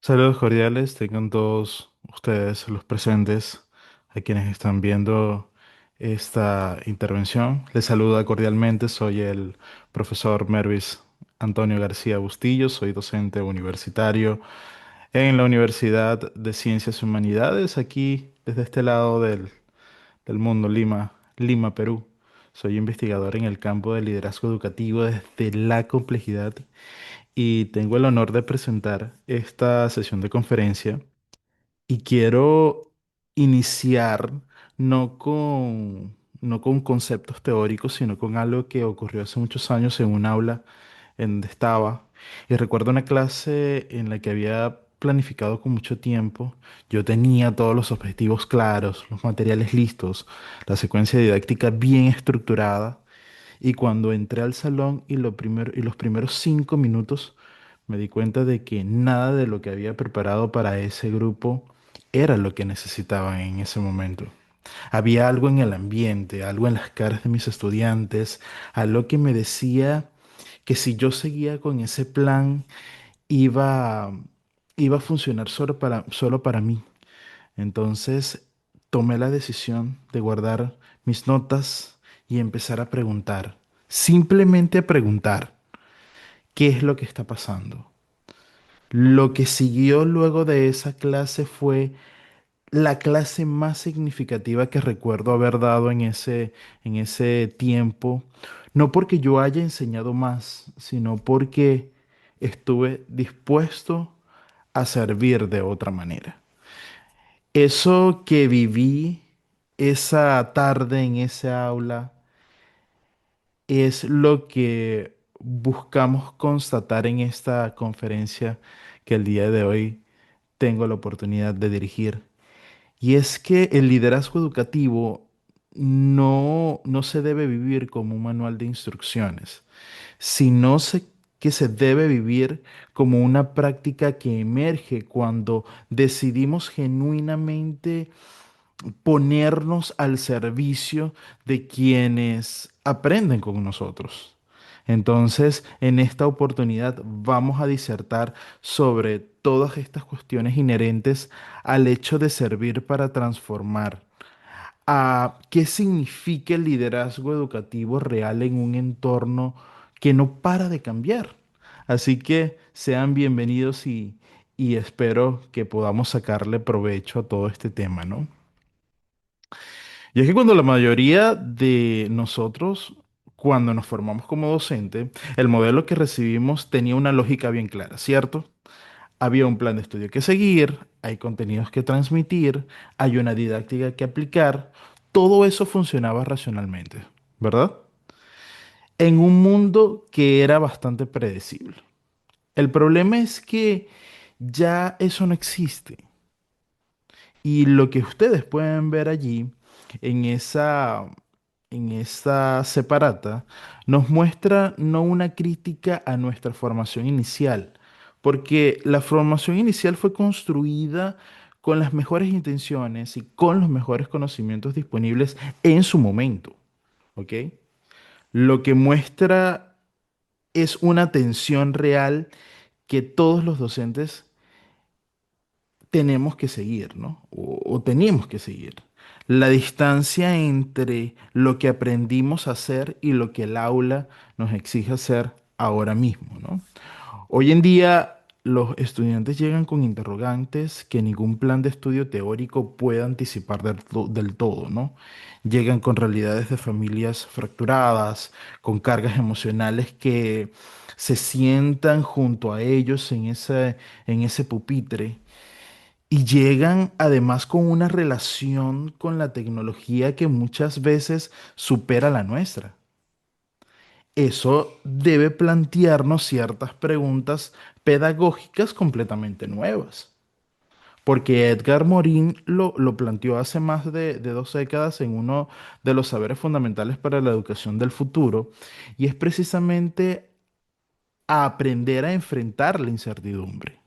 Saludos cordiales, tengan todos ustedes los presentes, a quienes están viendo esta intervención. Les saluda cordialmente, soy el profesor Mervis Antonio García Bustillo, soy docente universitario en la Universidad de Ciencias y Humanidades, aquí desde este lado del mundo, Lima, Perú. Soy investigador en el campo del liderazgo educativo desde la complejidad y tengo el honor de presentar esta sesión de conferencia y quiero iniciar no no con conceptos teóricos, sino con algo que ocurrió hace muchos años en un aula en donde estaba. Y recuerdo una clase en la que había planificado con mucho tiempo. Yo tenía todos los objetivos claros, los materiales listos, la secuencia didáctica bien estructurada. Y cuando entré al salón y los primeros 5 minutos me di cuenta de que nada de lo que había preparado para ese grupo era lo que necesitaban en ese momento. Había algo en el ambiente, algo en las caras de mis estudiantes, algo que me decía que si yo seguía con ese plan iba, iba a funcionar solo para mí. Entonces tomé la decisión de guardar mis notas y empezar a preguntar, simplemente a preguntar, ¿qué es lo que está pasando? Lo que siguió luego de esa clase fue la clase más significativa que recuerdo haber dado en ese tiempo, no porque yo haya enseñado más, sino porque estuve dispuesto a servir de otra manera. Eso que viví esa tarde en esa aula es lo que buscamos constatar en esta conferencia que el día de hoy tengo la oportunidad de dirigir. Y es que el liderazgo educativo no se debe vivir como un manual de instrucciones, sino que se debe vivir como una práctica que emerge cuando decidimos genuinamente ponernos al servicio de quienes aprenden con nosotros. Entonces, en esta oportunidad vamos a disertar sobre todas estas cuestiones inherentes al hecho de servir para transformar, a qué significa el liderazgo educativo real en un entorno que no para de cambiar. Así que sean bienvenidos y espero que podamos sacarle provecho a todo este tema, ¿no? Y es que cuando la mayoría de nosotros, cuando nos formamos como docente, el modelo que recibimos tenía una lógica bien clara, ¿cierto? Había un plan de estudio que seguir, hay contenidos que transmitir, hay una didáctica que aplicar, todo eso funcionaba racionalmente, ¿verdad? En un mundo que era bastante predecible. El problema es que ya eso no existe. Y lo que ustedes pueden ver allí en en esa separata nos muestra no una crítica a nuestra formación inicial, porque la formación inicial fue construida con las mejores intenciones y con los mejores conocimientos disponibles en su momento, ¿ok? Lo que muestra es una tensión real que todos los docentes tenemos que seguir, ¿no? O teníamos que seguir. La distancia entre lo que aprendimos a hacer y lo que el aula nos exige hacer ahora mismo, ¿no? Hoy en día los estudiantes llegan con interrogantes que ningún plan de estudio teórico puede anticipar del todo, ¿no? Llegan con realidades de familias fracturadas, con cargas emocionales que se sientan junto a ellos en ese pupitre y llegan además con una relación con la tecnología que muchas veces supera la nuestra. Eso debe plantearnos ciertas preguntas pedagógicas completamente nuevas. Porque Edgar Morin lo planteó hace más de 2 décadas en uno de los saberes fundamentales para la educación del futuro, y es precisamente a aprender a enfrentar la incertidumbre,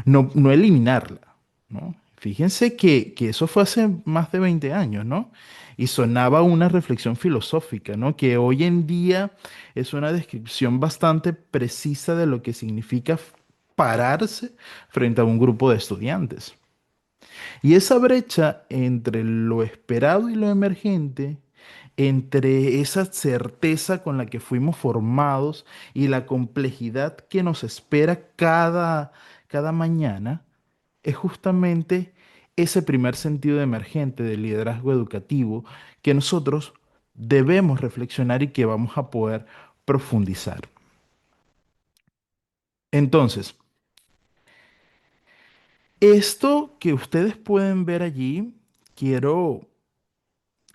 no eliminarla, ¿no? Fíjense que eso fue hace más de 20 años, ¿no? Y sonaba una reflexión filosófica, ¿no? Que hoy en día es una descripción bastante precisa de lo que significa pararse frente a un grupo de estudiantes. Y esa brecha entre lo esperado y lo emergente, entre esa certeza con la que fuimos formados y la complejidad que nos espera cada mañana, es justamente ese primer sentido emergente del liderazgo educativo que nosotros debemos reflexionar y que vamos a poder profundizar. Entonces, esto que ustedes pueden ver allí, quiero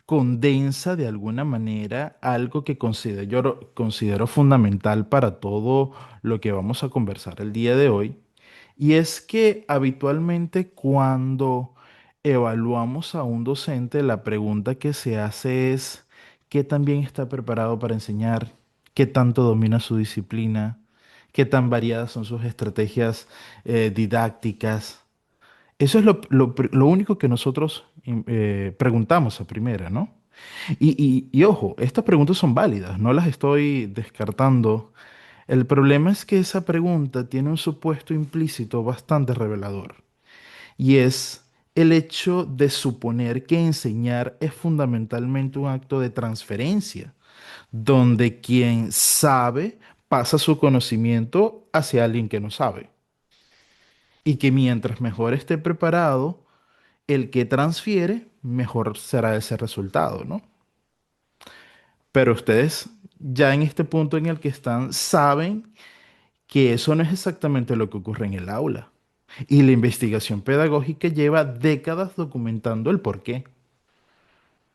condensa de alguna manera algo que considero fundamental para todo lo que vamos a conversar el día de hoy, y es que habitualmente cuando evaluamos a un docente, la pregunta que se hace es, ¿qué tan bien está preparado para enseñar? ¿Qué tanto domina su disciplina? ¿Qué tan variadas son sus estrategias didácticas? Eso es lo único que nosotros preguntamos a primera, ¿no? Y ojo, estas preguntas son válidas, no las estoy descartando. El problema es que esa pregunta tiene un supuesto implícito bastante revelador, y es el hecho de suponer que enseñar es fundamentalmente un acto de transferencia, donde quien sabe pasa su conocimiento hacia alguien que no sabe, y que mientras mejor esté preparado, el que transfiere, mejor será ese resultado, ¿no? Pero ustedes ya en este punto en el que están, saben que eso no es exactamente lo que ocurre en el aula. Y la investigación pedagógica lleva décadas documentando el porqué.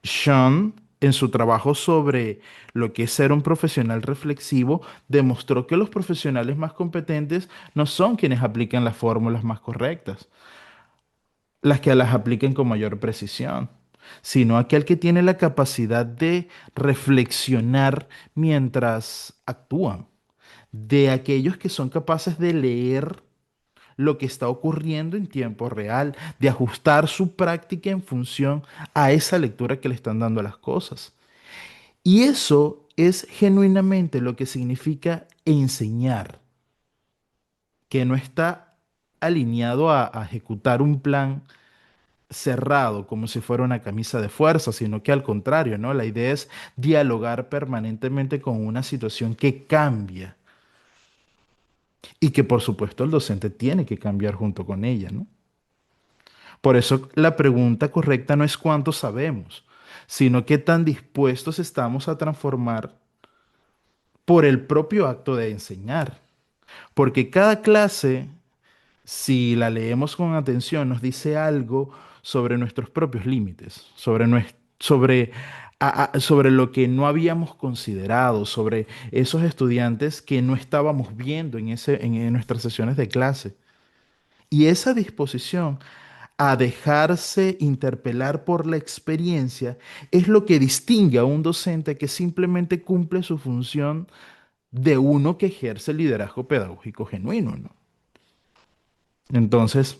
Sean, en su trabajo sobre lo que es ser un profesional reflexivo, demostró que los profesionales más competentes no son quienes aplican las fórmulas más correctas, las que las apliquen con mayor precisión, sino aquel que tiene la capacidad de reflexionar mientras actúan, de aquellos que son capaces de leer lo que está ocurriendo en tiempo real, de ajustar su práctica en función a esa lectura que le están dando a las cosas. Y eso es genuinamente lo que significa enseñar, que no está alineado a ejecutar un plan cerrado como si fuera una camisa de fuerza, sino que al contrario, ¿no? La idea es dialogar permanentemente con una situación que cambia y que por supuesto el docente tiene que cambiar junto con ella, ¿no? Por eso la pregunta correcta no es cuánto sabemos, sino qué tan dispuestos estamos a transformar por el propio acto de enseñar. Porque cada clase, si la leemos con atención, nos dice algo sobre nuestros propios límites, sobre lo que no habíamos considerado, sobre esos estudiantes que no estábamos viendo en nuestras sesiones de clase. Y esa disposición a dejarse interpelar por la experiencia es lo que distingue a un docente que simplemente cumple su función de uno que ejerce liderazgo pedagógico genuino, ¿no? Entonces,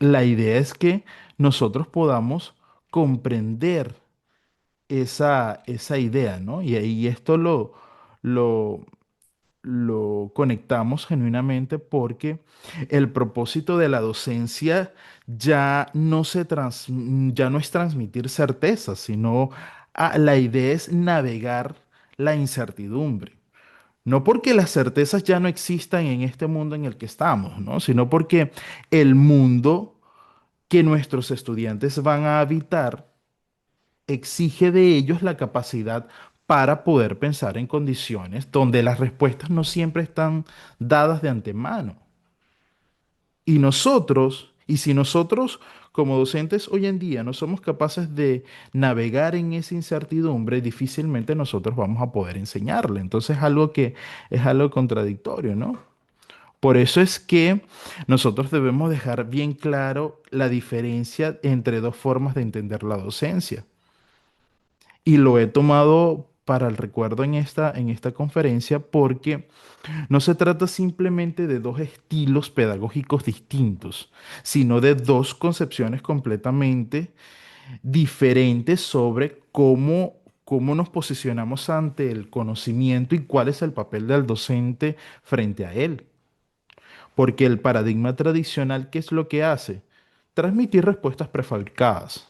la idea es que nosotros podamos comprender esa idea, ¿no? Y ahí esto lo, lo conectamos genuinamente porque el propósito de la docencia ya no es transmitir certezas, sino la idea es navegar la incertidumbre. No porque las certezas ya no existan en este mundo en el que estamos, ¿no? Sino porque el mundo que nuestros estudiantes van a habitar exige de ellos la capacidad para poder pensar en condiciones donde las respuestas no siempre están dadas de antemano. Y si nosotros como docentes hoy en día no somos capaces de navegar en esa incertidumbre, difícilmente nosotros vamos a poder enseñarle. Entonces es algo contradictorio, ¿no? Por eso es que nosotros debemos dejar bien claro la diferencia entre dos formas de entender la docencia. Y lo he tomado para el recuerdo en esta conferencia porque no se trata simplemente de dos estilos pedagógicos distintos, sino de dos concepciones completamente diferentes sobre cómo nos posicionamos ante el conocimiento y cuál es el papel del docente frente a él. Porque el paradigma tradicional, ¿qué es lo que hace? Transmitir respuestas prefabricadas.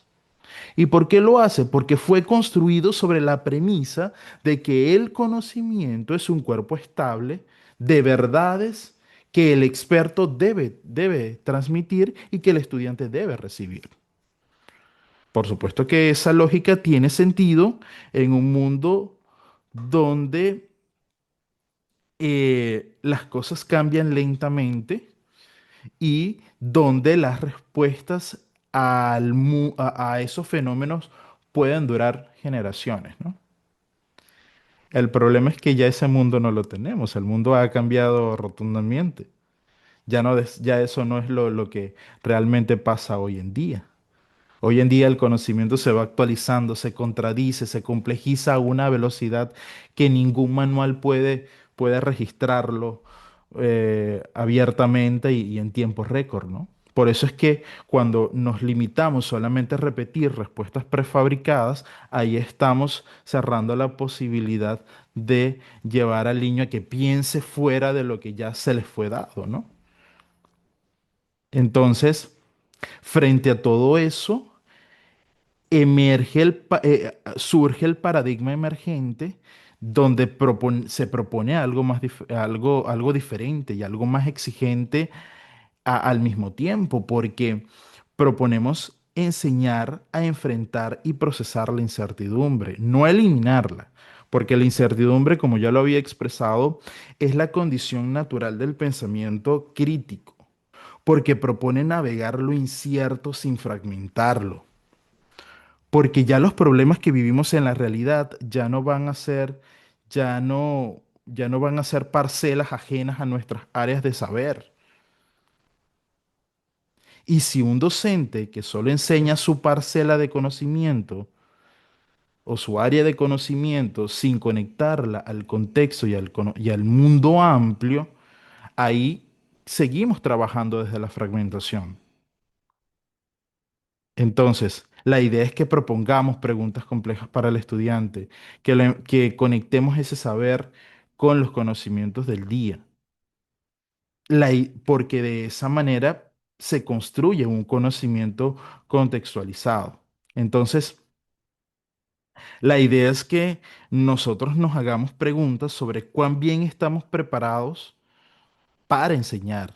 ¿Y por qué lo hace? Porque fue construido sobre la premisa de que el conocimiento es un cuerpo estable de verdades que el experto debe transmitir y que el estudiante debe recibir. Por supuesto que esa lógica tiene sentido en un mundo donde las cosas cambian lentamente y donde las respuestas a esos fenómenos pueden durar generaciones, ¿no? El problema es que ya ese mundo no lo tenemos, el mundo ha cambiado rotundamente. Ya eso no es lo que realmente pasa hoy en día. Hoy en día el conocimiento se va actualizando, se contradice, se complejiza a una velocidad que ningún manual puede registrarlo abiertamente y en tiempo récord, ¿no? Por eso es que cuando nos limitamos solamente a repetir respuestas prefabricadas, ahí estamos cerrando la posibilidad de llevar al niño a que piense fuera de lo que ya se les fue dado, ¿no? Entonces, frente a todo eso, surge el paradigma emergente donde se propone algo algo diferente y algo más exigente al mismo tiempo, porque proponemos enseñar a enfrentar y procesar la incertidumbre, no eliminarla, porque la incertidumbre, como ya lo había expresado, es la condición natural del pensamiento crítico, porque propone navegar lo incierto sin fragmentarlo, porque ya los problemas que vivimos en la realidad ya ya no van a ser parcelas ajenas a nuestras áreas de saber. Y si un docente que solo enseña su parcela de conocimiento o su área de conocimiento sin conectarla al contexto y al mundo amplio, ahí seguimos trabajando desde la fragmentación. Entonces, la idea es que propongamos preguntas complejas para el estudiante, que conectemos ese saber con los conocimientos del día, porque de esa manera se construye un conocimiento contextualizado. Entonces, la idea es que nosotros nos hagamos preguntas sobre cuán bien estamos preparados para enseñar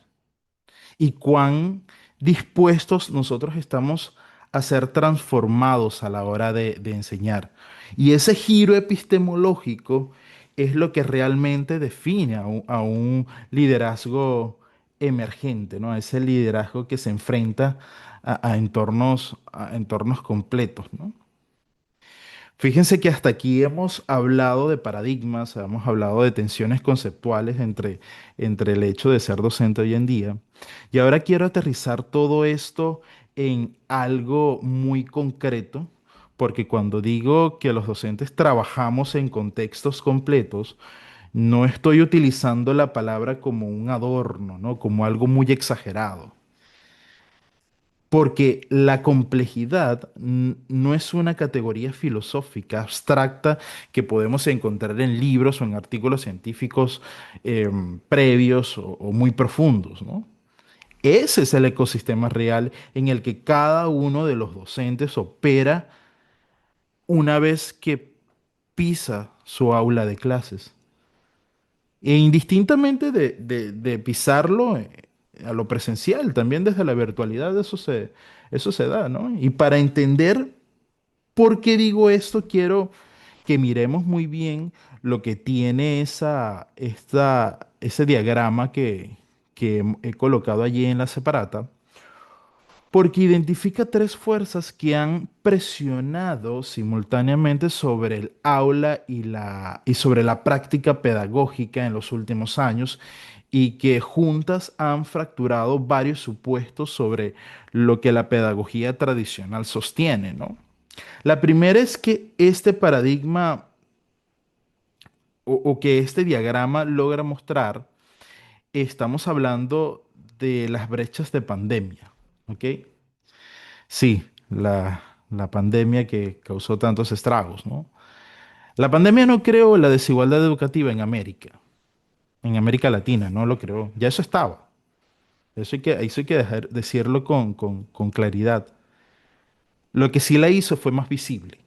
y cuán dispuestos nosotros estamos a ser transformados a la hora de enseñar. Y ese giro epistemológico es lo que realmente define a un liderazgo emergente, ¿no? Ese liderazgo que se enfrenta a entornos completos, ¿no? Fíjense que hasta aquí hemos hablado de paradigmas, hemos hablado de tensiones conceptuales entre el hecho de ser docente hoy en día. Y ahora quiero aterrizar todo esto en algo muy concreto, porque cuando digo que los docentes trabajamos en contextos completos, no estoy utilizando la palabra como un adorno, ¿no? Como algo muy exagerado. Porque la complejidad no es una categoría filosófica abstracta que podemos encontrar en libros o en artículos científicos previos o muy profundos, ¿no? Ese es el ecosistema real en el que cada uno de los docentes opera una vez que pisa su aula de clases. E indistintamente de pisarlo a lo presencial, también desde la virtualidad, eso se da, ¿no? Y para entender por qué digo esto, quiero que miremos muy bien lo que tiene ese diagrama que he colocado allí en la separata, porque identifica tres fuerzas que han presionado simultáneamente sobre el aula y sobre la práctica pedagógica en los últimos años y que juntas han fracturado varios supuestos sobre lo que la pedagogía tradicional sostiene, ¿no? La primera es que este paradigma o que este diagrama logra mostrar, estamos hablando de las brechas de pandemia, ¿ok? Sí, la pandemia que causó tantos estragos, ¿no? La pandemia no creó la desigualdad educativa en América Latina, no lo creó, ya eso estaba. Eso hay que decirlo con claridad. Lo que sí la hizo fue más visible.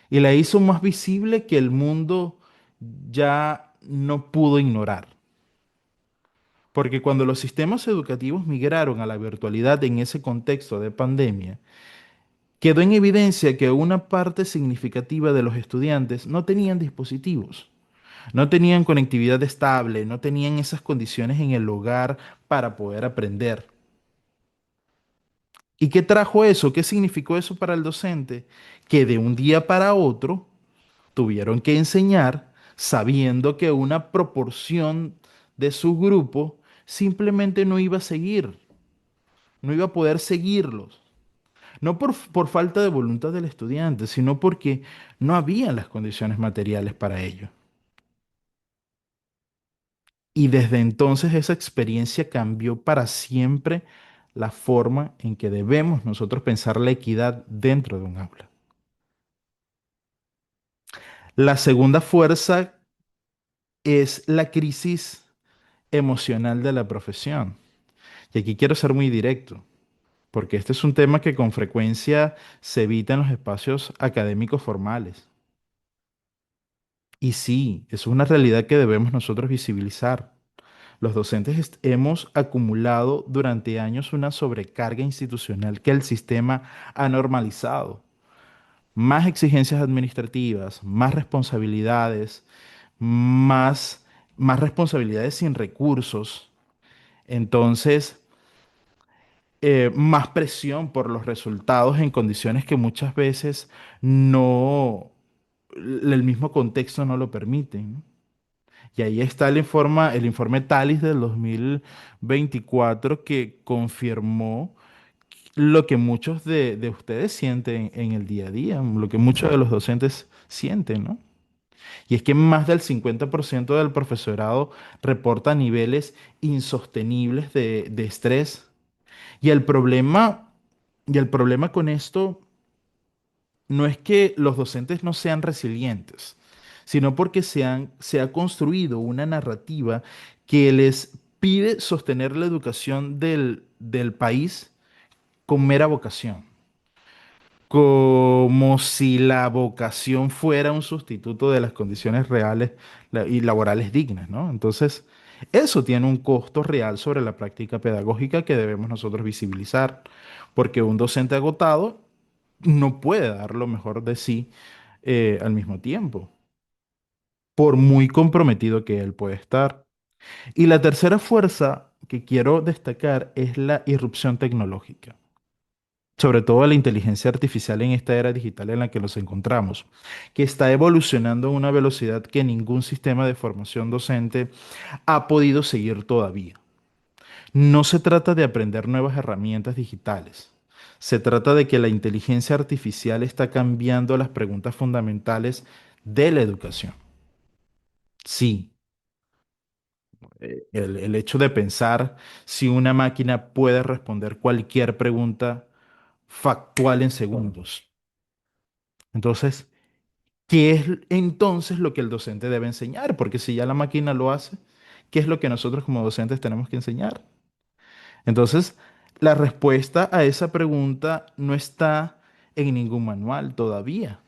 Y la hizo más visible que el mundo ya no pudo ignorar. Porque cuando los sistemas educativos migraron a la virtualidad en ese contexto de pandemia, quedó en evidencia que una parte significativa de los estudiantes no tenían dispositivos, no tenían conectividad estable, no tenían esas condiciones en el hogar para poder aprender. ¿Y qué trajo eso? ¿Qué significó eso para el docente? Que de un día para otro tuvieron que enseñar sabiendo que una proporción de su grupo simplemente no iba a seguir, no iba a poder seguirlos. No por falta de voluntad del estudiante, sino porque no habían las condiciones materiales para ello. Y desde entonces esa experiencia cambió para siempre la forma en que debemos nosotros pensar la equidad dentro de un aula. La segunda fuerza es la crisis emocional de la profesión. Y aquí quiero ser muy directo, porque este es un tema que con frecuencia se evita en los espacios académicos formales. Y sí, es una realidad que debemos nosotros visibilizar. Los docentes hemos acumulado durante años una sobrecarga institucional que el sistema ha normalizado. Más exigencias administrativas, más responsabilidades, más, más responsabilidades sin recursos. Entonces, más presión por los resultados en condiciones que muchas veces no, el mismo contexto no lo permite, ¿no? Y ahí está el informe TALIS del 2024 que confirmó lo que muchos de ustedes sienten en el día a día, lo que muchos de los docentes sienten, ¿no? Y es que más del 50% del profesorado reporta niveles insostenibles de estrés. Y el problema, y el problema con esto no es que los docentes no sean resilientes, sino porque se ha construido una narrativa que les pide sostener la educación del país con mera vocación, como si la vocación fuera un sustituto de las condiciones reales y laborales dignas, ¿no? Entonces, eso tiene un costo real sobre la práctica pedagógica que debemos nosotros visibilizar, porque un docente agotado no puede dar lo mejor de sí al mismo tiempo, por muy comprometido que él puede estar. Y la tercera fuerza que quiero destacar es la irrupción tecnológica, sobre todo la inteligencia artificial en esta era digital en la que nos encontramos, que está evolucionando a una velocidad que ningún sistema de formación docente ha podido seguir todavía. No se trata de aprender nuevas herramientas digitales. Se trata de que la inteligencia artificial está cambiando las preguntas fundamentales de la educación. Sí, el hecho de pensar si una máquina puede responder cualquier pregunta factual en segundos. Entonces, ¿qué es entonces lo que el docente debe enseñar? Porque si ya la máquina lo hace, ¿qué es lo que nosotros como docentes tenemos que enseñar? Entonces, la respuesta a esa pregunta no está en ningún manual todavía.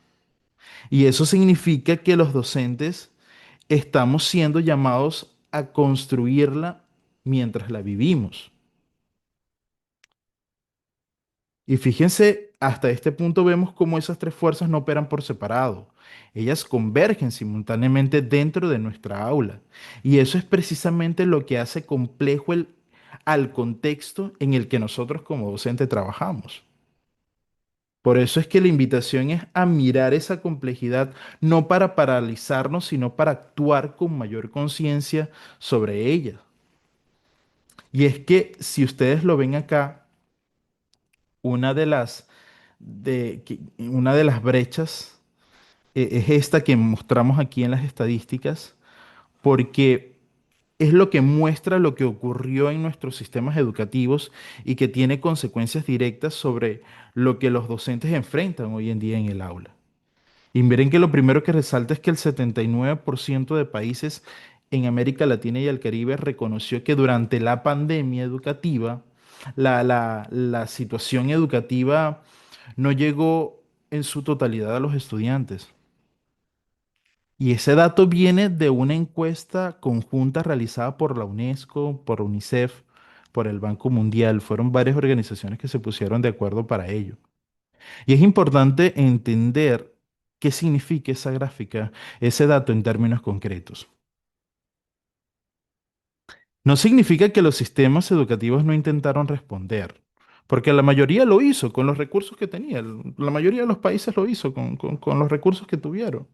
Y eso significa que los docentes estamos siendo llamados a construirla mientras la vivimos. Y fíjense, hasta este punto vemos cómo esas tres fuerzas no operan por separado. Ellas convergen simultáneamente dentro de nuestra aula. Y eso es precisamente lo que hace complejo al contexto en el que nosotros como docentes trabajamos. Por eso es que la invitación es a mirar esa complejidad no para paralizarnos, sino para actuar con mayor conciencia sobre ella. Y es que si ustedes lo ven acá, una de las brechas es esta que mostramos aquí en las estadísticas, porque es lo que muestra lo que ocurrió en nuestros sistemas educativos y que tiene consecuencias directas sobre lo que los docentes enfrentan hoy en día en el aula. Y miren que lo primero que resalta es que el 79% de países en América Latina y el Caribe reconoció que durante la pandemia educativa, la situación educativa no llegó en su totalidad a los estudiantes. Y ese dato viene de una encuesta conjunta realizada por la UNESCO, por UNICEF, por el Banco Mundial. Fueron varias organizaciones que se pusieron de acuerdo para ello. Y es importante entender qué significa esa gráfica, ese dato en términos concretos. No significa que los sistemas educativos no intentaron responder, porque la mayoría lo hizo con los recursos que tenía. La mayoría de los países lo hizo con los recursos que tuvieron.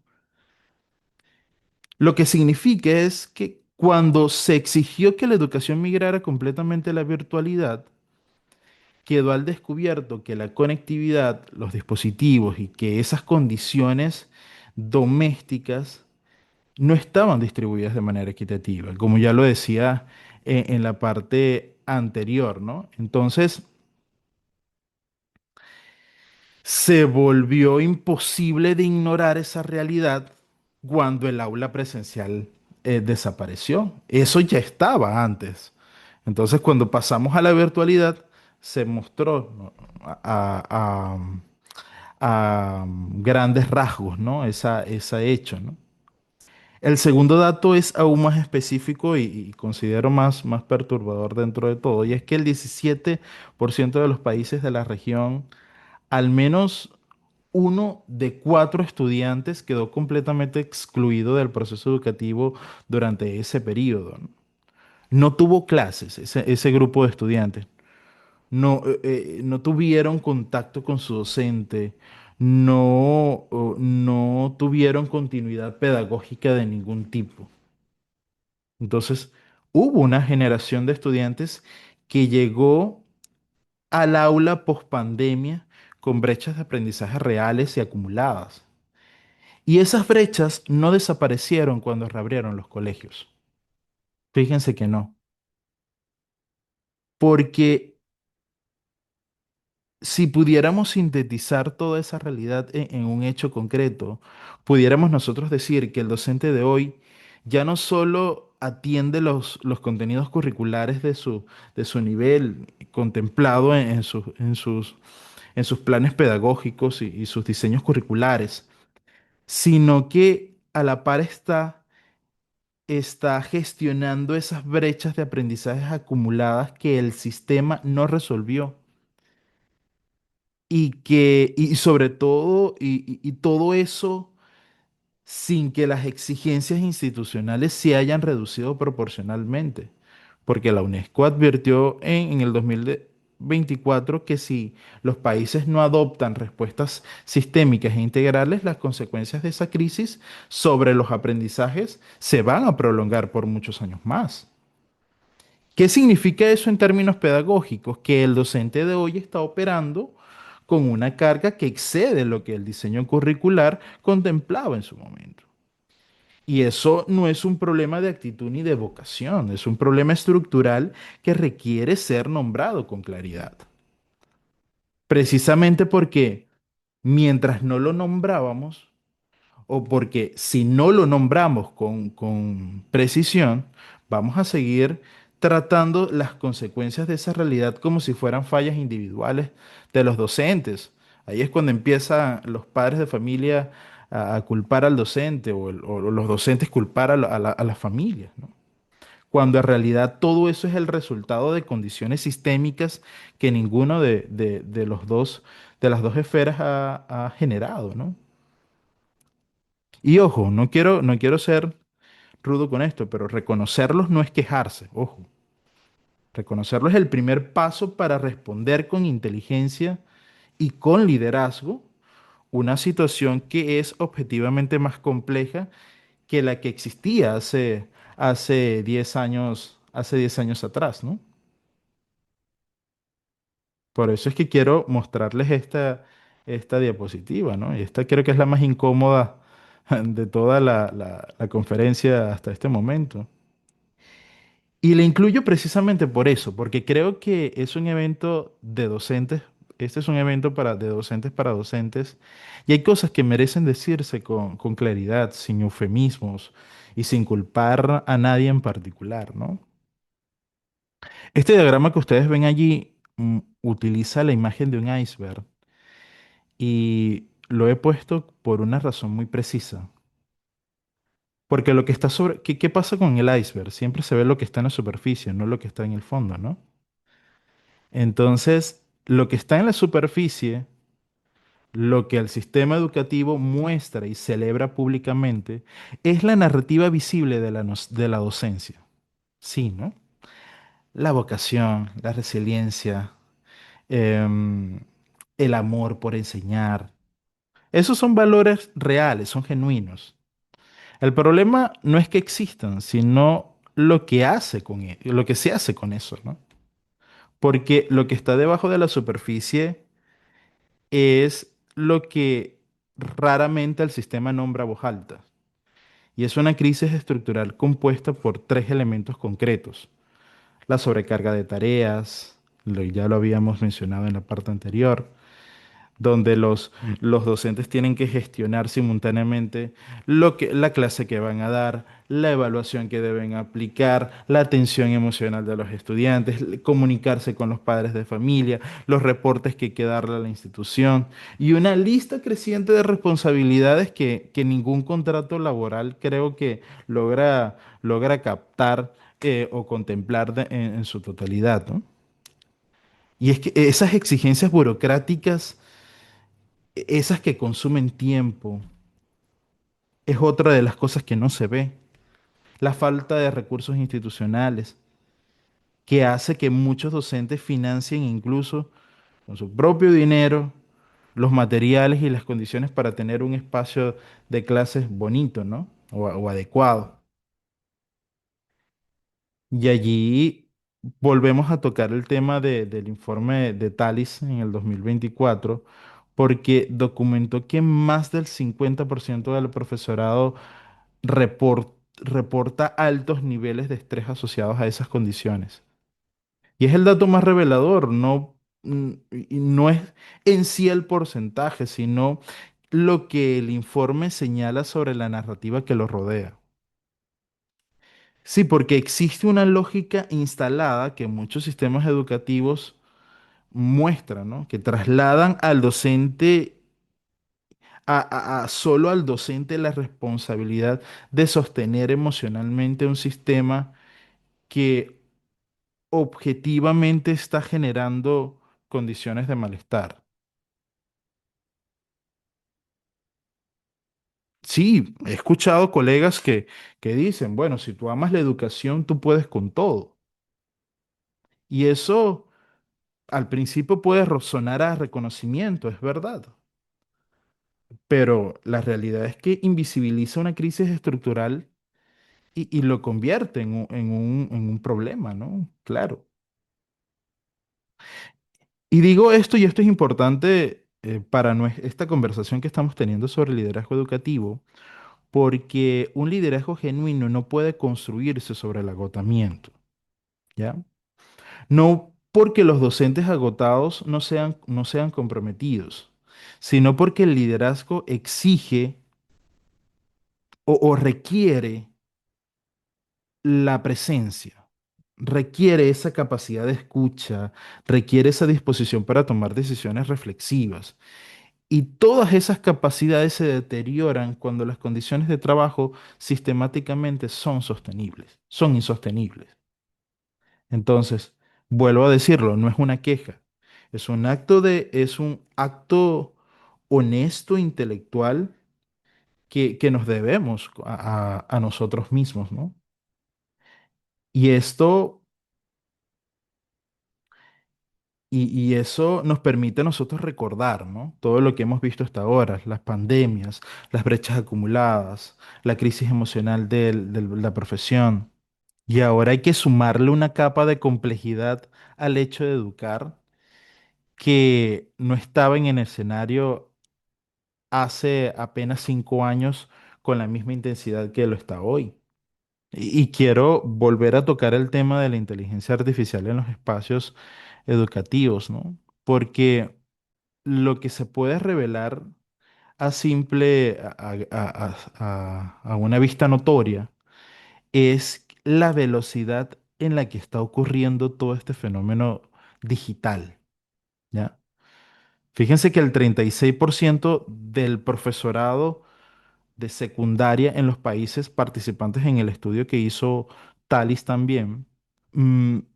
Lo que significa es que cuando se exigió que la educación migrara completamente a la virtualidad, quedó al descubierto que la conectividad, los dispositivos y que esas condiciones domésticas no estaban distribuidas de manera equitativa, como ya lo decía en la parte anterior, ¿no? Entonces, se volvió imposible de ignorar esa realidad cuando el aula presencial desapareció. Eso ya estaba antes. Entonces, cuando pasamos a la virtualidad, se mostró, ¿no? a grandes rasgos, ¿no? Ese hecho, ¿no? El segundo dato es aún más específico y considero más perturbador dentro de todo, y es que el 17% de los países de la región, al menos uno de cuatro estudiantes quedó completamente excluido del proceso educativo durante ese periodo. No, no tuvo clases ese grupo de estudiantes. No tuvieron contacto con su docente. No tuvieron continuidad pedagógica de ningún tipo. Entonces, hubo una generación de estudiantes que llegó al aula post pandemia con brechas de aprendizaje reales y acumuladas. Y esas brechas no desaparecieron cuando reabrieron los colegios. Fíjense que no. Porque si pudiéramos sintetizar toda esa realidad en un hecho concreto, pudiéramos nosotros decir que el docente de hoy ya no solo atiende los contenidos curriculares de su nivel contemplado en sus planes pedagógicos y sus diseños curriculares, sino que a la par está gestionando esas brechas de aprendizajes acumuladas que el sistema no resolvió y sobre todo, y todo eso sin que las exigencias institucionales se hayan reducido proporcionalmente, porque la UNESCO advirtió en el 2024 que si los países no adoptan respuestas sistémicas e integrales, las consecuencias de esa crisis sobre los aprendizajes se van a prolongar por muchos años más. ¿Qué significa eso en términos pedagógicos? Que el docente de hoy está operando con una carga que excede lo que el diseño curricular contemplaba en su momento. Y eso no es un problema de actitud ni de vocación, es un problema estructural que requiere ser nombrado con claridad. Precisamente porque mientras no lo nombrábamos, o porque si no lo nombramos con precisión, vamos a seguir tratando las consecuencias de esa realidad como si fueran fallas individuales de los docentes. Ahí es cuando empiezan los padres de familia a culpar al docente o los docentes culpar a la familia, ¿no? Cuando en realidad todo eso es el resultado de condiciones sistémicas que ninguno de las dos esferas ha generado, ¿no? Y ojo, no quiero ser rudo con esto, pero reconocerlos no es quejarse, ojo. Reconocerlos es el primer paso para responder con inteligencia y con liderazgo una situación que es objetivamente más compleja que la que existía hace 10 años atrás, ¿no? Por eso es que quiero mostrarles esta diapositiva, ¿no? Y esta creo que es la más incómoda de toda la conferencia hasta este momento. Y le incluyo precisamente por eso, porque creo que es un evento de docentes, este es un evento de docentes para docentes, y hay cosas que merecen decirse con claridad, sin eufemismos y sin culpar a nadie en particular, ¿no? Este diagrama que ustedes ven allí utiliza la imagen de un iceberg y lo he puesto por una razón muy precisa. Porque lo que está sobre, ¿qué pasa con el iceberg? Siempre se ve lo que está en la superficie, no lo que está en el fondo, ¿no? Entonces, lo que está en la superficie, lo que el sistema educativo muestra y celebra públicamente, es la narrativa visible de la docencia. Sí, ¿no? La vocación, la resiliencia, em, el amor por enseñar. Esos son valores reales, son genuinos. El problema no es que existan, sino lo que lo que se hace con eso, ¿no? Porque lo que está debajo de la superficie es lo que raramente el sistema nombra a voz alta. Y es una crisis estructural compuesta por tres elementos concretos. La sobrecarga de tareas, ya lo habíamos mencionado en la parte anterior, donde los docentes tienen que gestionar simultáneamente la clase que van a dar, la evaluación que deben aplicar, la atención emocional de los estudiantes, comunicarse con los padres de familia, los reportes que hay que darle a la institución y una lista creciente de responsabilidades que ningún contrato laboral creo que logra captar o contemplar en su totalidad, ¿no? Y es que esas exigencias burocráticas, esas que consumen tiempo, es otra de las cosas que no se ve. La falta de recursos institucionales, que hace que muchos docentes financien incluso con su propio dinero los materiales y las condiciones para tener un espacio de clases bonito, ¿no? O adecuado. Y allí volvemos a tocar el tema del informe de Talis en el 2024, porque documentó que más del 50% del profesorado reporta altos niveles de estrés asociados a esas condiciones. Y es el dato más revelador, y no es en sí el porcentaje, sino lo que el informe señala sobre la narrativa que lo rodea. Sí, porque existe una lógica instalada que muchos sistemas educativos muestran, ¿no? Que trasladan al docente, a solo al docente la responsabilidad de sostener emocionalmente un sistema que objetivamente está generando condiciones de malestar. Sí, he escuchado colegas que dicen, bueno, si tú amas la educación, tú puedes con todo. Y eso al principio puede sonar a reconocimiento, es verdad, pero la realidad es que invisibiliza una crisis estructural y lo convierte en un problema, ¿no? Claro. Y digo esto, y esto es importante para esta conversación que estamos teniendo sobre liderazgo educativo, porque un liderazgo genuino no puede construirse sobre el agotamiento, ¿ya? No porque los docentes agotados no sean comprometidos, sino porque el liderazgo exige o requiere la presencia, requiere esa capacidad de escucha, requiere esa disposición para tomar decisiones reflexivas. Y todas esas capacidades se deterioran cuando las condiciones de trabajo sistemáticamente son insostenibles. Entonces, vuelvo a decirlo, no es una queja, es un acto honesto, intelectual, que nos debemos a nosotros mismos, ¿no? Y esto, y eso nos permite a nosotros recordar, ¿no? Todo lo que hemos visto hasta ahora, las pandemias, las brechas acumuladas, la crisis emocional de la profesión. Y ahora hay que sumarle una capa de complejidad al hecho de educar que no estaba en el escenario hace apenas 5 años con la misma intensidad que lo está hoy. Y quiero volver a tocar el tema de la inteligencia artificial en los espacios educativos, ¿no? Porque lo que se puede revelar a simple, a una vista notoria, es la velocidad en la que está ocurriendo todo este fenómeno digital, ¿ya? Fíjense que el 36% del profesorado de secundaria en los países participantes en el estudio que hizo Talis también,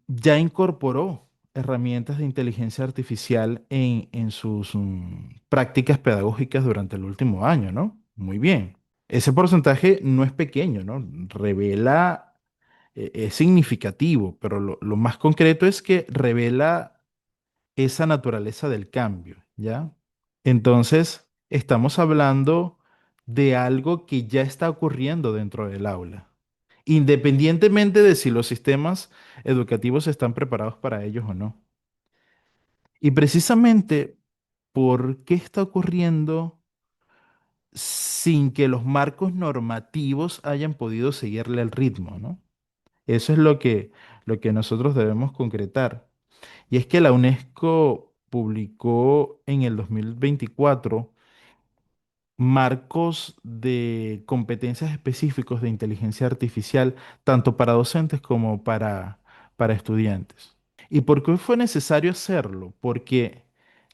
ya incorporó herramientas de inteligencia artificial en sus prácticas pedagógicas durante el último año, ¿no? Muy bien. Ese porcentaje no es pequeño, ¿no? Revela, es significativo, pero lo más concreto es que revela esa naturaleza del cambio, ¿ya? Entonces, estamos hablando de algo que ya está ocurriendo dentro del aula, independientemente de si los sistemas educativos están preparados para ellos o no. Y precisamente, ¿por qué está ocurriendo sin que los marcos normativos hayan podido seguirle el ritmo, ¿no? Eso es lo que nosotros debemos concretar. Y es que la UNESCO publicó en el 2024 marcos de competencias específicos de inteligencia artificial, tanto para docentes como para estudiantes. ¿Y por qué fue necesario hacerlo? Porque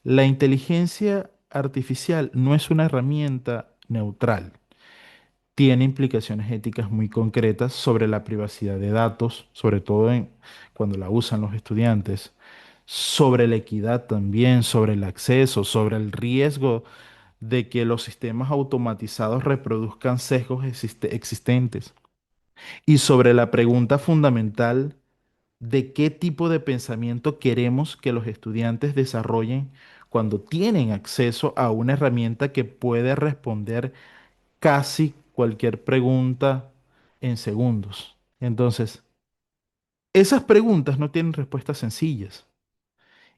la inteligencia artificial no es una herramienta neutral. Tiene implicaciones éticas muy concretas sobre la privacidad de datos, sobre todo cuando la usan los estudiantes, sobre la equidad también, sobre el acceso, sobre el riesgo de que los sistemas automatizados reproduzcan sesgos existentes y sobre la pregunta fundamental de qué tipo de pensamiento queremos que los estudiantes desarrollen cuando tienen acceso a una herramienta que puede responder casi cualquier pregunta en segundos. Entonces, esas preguntas no tienen respuestas sencillas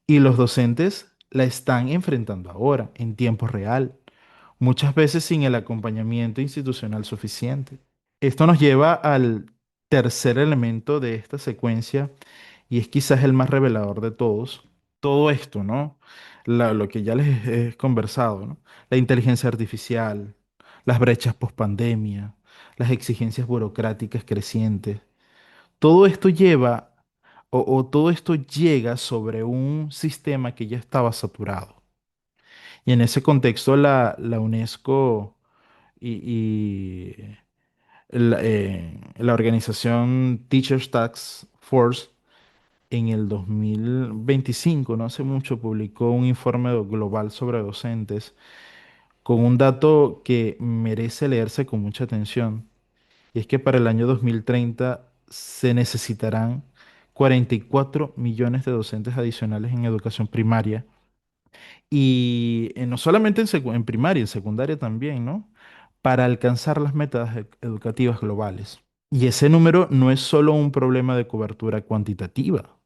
y los docentes la están enfrentando ahora, en tiempo real, muchas veces sin el acompañamiento institucional suficiente. Esto nos lleva al tercer elemento de esta secuencia y es quizás el más revelador de todos. Todo esto, ¿no? Lo que ya les he conversado, ¿no? La inteligencia artificial, las brechas pospandemia, las exigencias burocráticas crecientes. Todo esto lleva o todo esto llega sobre un sistema que ya estaba saturado. Y en ese contexto la UNESCO y la organización Teachers Task Force en el 2025, no hace mucho, publicó un informe global sobre docentes con un dato que merece leerse con mucha atención. Y es que para el año 2030 se necesitarán 44 millones de docentes adicionales en educación primaria. Y no solamente en primaria, en secundaria también, ¿no? Para alcanzar las metas educativas globales. Y ese número no es solo un problema de cobertura cuantitativa.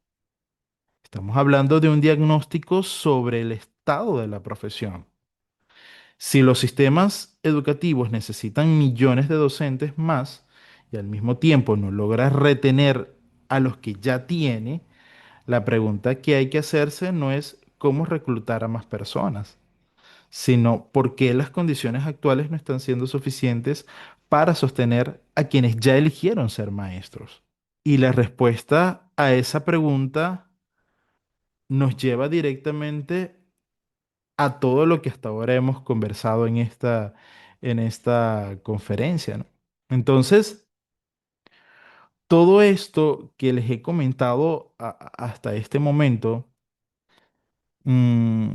Estamos hablando de un diagnóstico sobre el estado de la profesión. Si los sistemas educativos necesitan millones de docentes más y al mismo tiempo no logra retener a los que ya tiene, la pregunta que hay que hacerse no es cómo reclutar a más personas, sino por qué las condiciones actuales no están siendo suficientes para sostener a quienes ya eligieron ser maestros. Y la respuesta a esa pregunta nos lleva directamente a todo lo que hasta ahora hemos conversado en esta conferencia, ¿no? Entonces, todo esto que les he comentado hasta este momento, mm,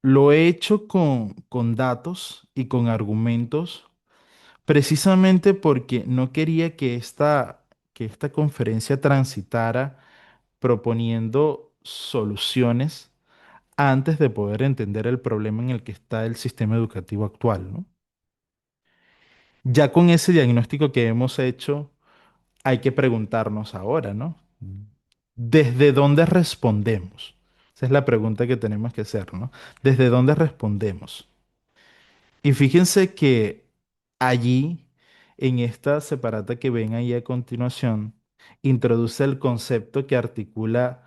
lo he hecho con datos y con argumentos, precisamente porque no quería que esta conferencia transitara proponiendo soluciones antes de poder entender el problema en el que está el sistema educativo actual, ¿no? Ya con ese diagnóstico que hemos hecho, hay que preguntarnos ahora, ¿no? ¿Desde dónde respondemos? Esa es la pregunta que tenemos que hacer, ¿no? ¿Desde dónde respondemos? Y fíjense que allí en esta separata que ven ahí a continuación, introduce el concepto que articula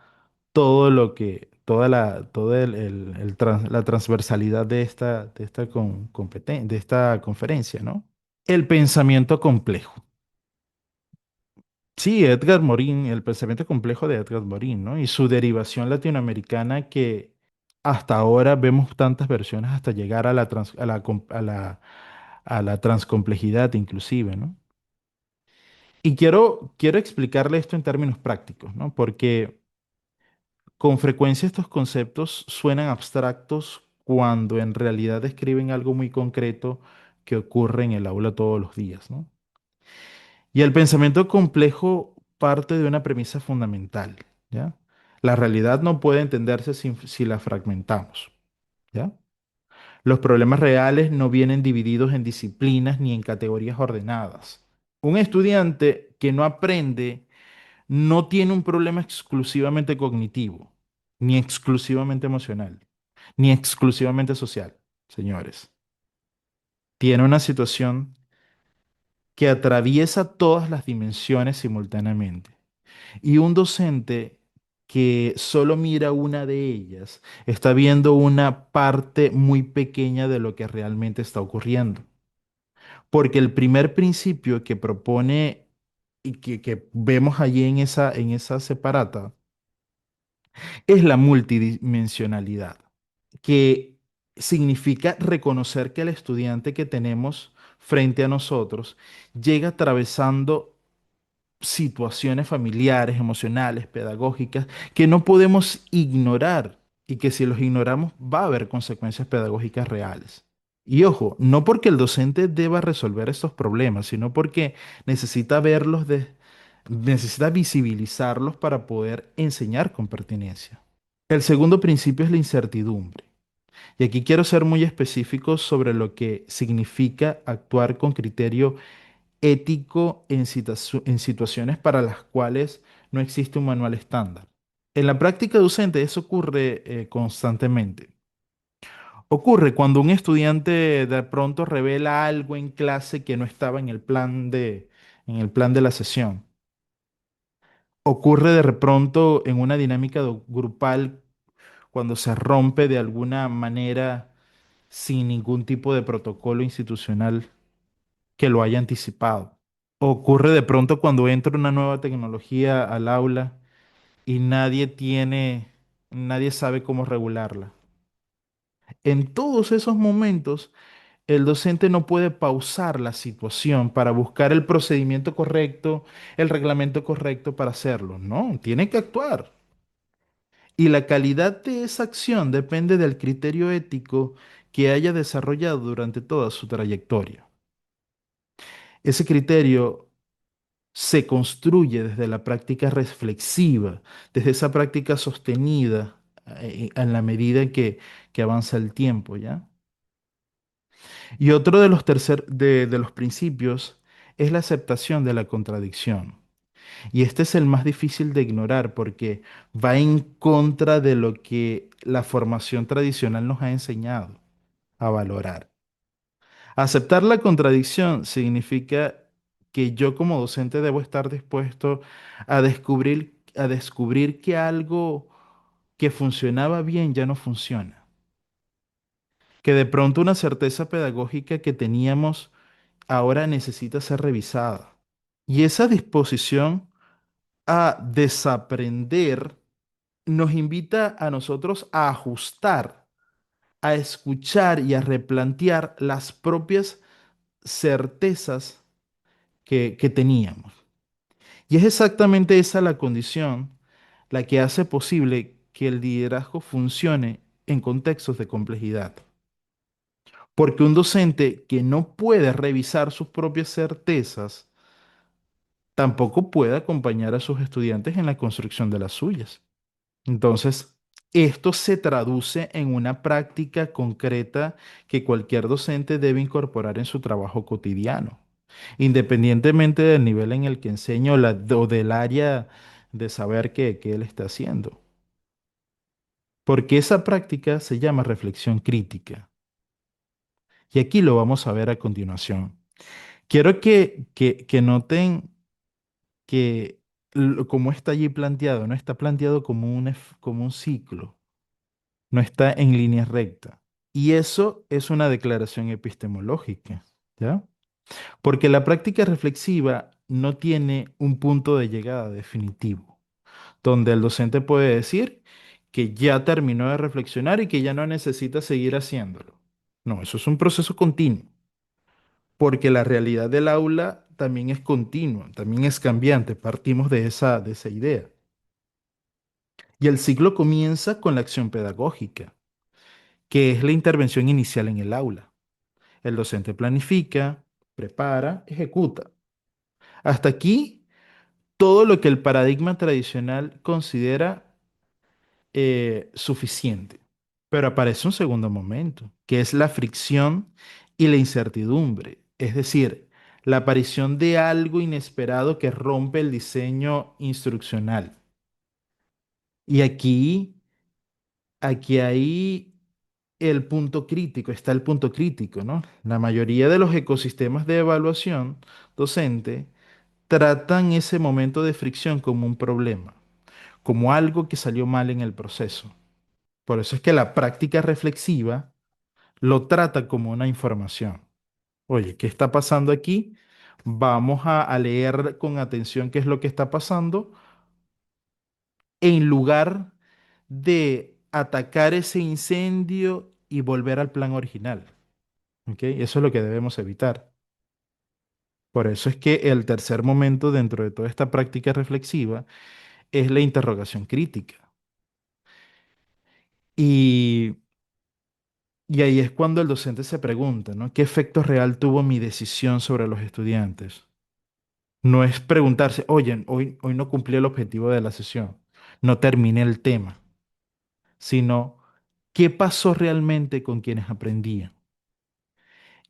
todo lo que, toda la, todo la transversalidad de esta conferencia, ¿no? El pensamiento complejo. Sí, Edgar Morin, el pensamiento complejo de Edgar Morin, ¿no? Y su derivación latinoamericana que hasta ahora vemos tantas versiones hasta llegar a a la transcomplejidad inclusive, ¿no? Y quiero explicarle esto en términos prácticos, ¿no? Porque con frecuencia estos conceptos suenan abstractos cuando en realidad describen algo muy concreto que ocurre en el aula todos los días, ¿no? Y el pensamiento complejo parte de una premisa fundamental, ¿ya? La realidad no puede entenderse si la fragmentamos, ¿ya? Los problemas reales no vienen divididos en disciplinas ni en categorías ordenadas. Un estudiante que no aprende no tiene un problema exclusivamente cognitivo, ni exclusivamente emocional, ni exclusivamente social, señores. Tiene una situación que atraviesa todas las dimensiones simultáneamente. Y un docente que solo mira una de ellas está viendo una parte muy pequeña de lo que realmente está ocurriendo. Porque el primer principio que propone y que vemos allí en esa separata es la multidimensionalidad, que significa reconocer que el estudiante que tenemos frente a nosotros llega atravesando situaciones familiares, emocionales, pedagógicas, que no podemos ignorar y que si los ignoramos va a haber consecuencias pedagógicas reales. Y ojo, no porque el docente deba resolver estos problemas, sino porque necesita necesita visibilizarlos para poder enseñar con pertinencia. El segundo principio es la incertidumbre. Y aquí quiero ser muy específico sobre lo que significa actuar con criterio ético en situaciones para las cuales no existe un manual estándar. En la práctica docente eso ocurre constantemente. Ocurre cuando un estudiante de pronto revela algo en clase que no estaba en el plan de la sesión. Ocurre de pronto en una dinámica grupal cuando se rompe de alguna manera sin ningún tipo de protocolo institucional que lo haya anticipado. Ocurre de pronto cuando entra una nueva tecnología al aula y nadie sabe cómo regularla. En todos esos momentos, el docente no puede pausar la situación para buscar el procedimiento correcto, el reglamento correcto para hacerlo. No, tiene que actuar. Y la calidad de esa acción depende del criterio ético que haya desarrollado durante toda su trayectoria. Ese criterio se construye desde la práctica reflexiva, desde esa práctica sostenida en la medida en que avanza el tiempo, ¿ya? Y otro de de los principios es la aceptación de la contradicción. Y este es el más difícil de ignorar porque va en contra de lo que la formación tradicional nos ha enseñado a valorar. Aceptar la contradicción significa que yo como docente debo estar dispuesto a descubrir que algo que funcionaba bien ya no funciona. Que de pronto una certeza pedagógica que teníamos ahora necesita ser revisada. Y esa disposición a desaprender nos invita a nosotros a ajustar, a escuchar y a replantear las propias certezas que teníamos. Y es exactamente esa la condición la que hace posible que el liderazgo funcione en contextos de complejidad. Porque un docente que no puede revisar sus propias certezas, tampoco puede acompañar a sus estudiantes en la construcción de las suyas. Entonces, esto se traduce en una práctica concreta que cualquier docente debe incorporar en su trabajo cotidiano, independientemente del nivel en el que enseña o del área de saber que él está haciendo. Porque esa práctica se llama reflexión crítica. Y aquí lo vamos a ver a continuación. Quiero que noten que como está allí planteado, no está planteado como como un ciclo, no está en línea recta. Y eso es una declaración epistemológica, ¿ya? Porque la práctica reflexiva no tiene un punto de llegada definitivo, donde el docente puede decir que ya terminó de reflexionar y que ya no necesita seguir haciéndolo. No, eso es un proceso continuo, porque la realidad del aula también es continua, también es cambiante, partimos de esa idea. Y el ciclo comienza con la acción pedagógica, que es la intervención inicial en el aula. El docente planifica, prepara, ejecuta. Hasta aquí, todo lo que el paradigma tradicional considera suficiente. Pero aparece un segundo momento, que es la fricción y la incertidumbre, es decir, la aparición de algo inesperado que rompe el diseño instruccional. Y aquí hay el punto crítico, está el punto crítico, ¿no? La mayoría de los ecosistemas de evaluación docente tratan ese momento de fricción como un problema, como algo que salió mal en el proceso. Por eso es que la práctica reflexiva lo trata como una información. Oye, ¿qué está pasando aquí? Vamos a leer con atención qué es lo que está pasando en lugar de atacar ese incendio y volver al plan original. ¿Ok? Eso es lo que debemos evitar. Por eso es que el tercer momento dentro de toda esta práctica reflexiva es la interrogación crítica. Y, y ahí es cuando el docente se pregunta, ¿no? ¿Qué efecto real tuvo mi decisión sobre los estudiantes? No es preguntarse, oye, hoy no cumplí el objetivo de la sesión, no terminé el tema, sino qué pasó realmente con quienes aprendían.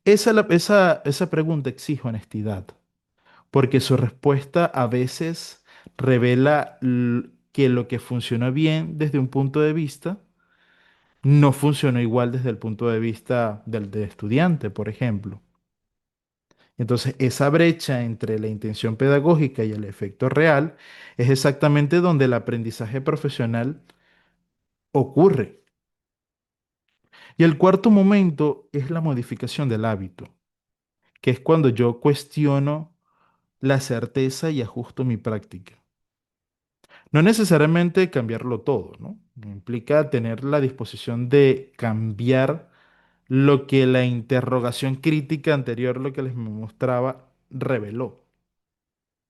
Esa pregunta exige honestidad, porque su respuesta a veces revela que lo que funcionó bien desde un punto de vista no funcionó igual desde el punto de vista del estudiante, por ejemplo. Entonces, esa brecha entre la intención pedagógica y el efecto real es exactamente donde el aprendizaje profesional ocurre. Y el cuarto momento es la modificación del hábito, que es cuando yo cuestiono la certeza y ajusto mi práctica. No necesariamente cambiarlo todo, ¿no? Implica tener la disposición de cambiar lo que la interrogación crítica anterior, lo que les mostraba, reveló,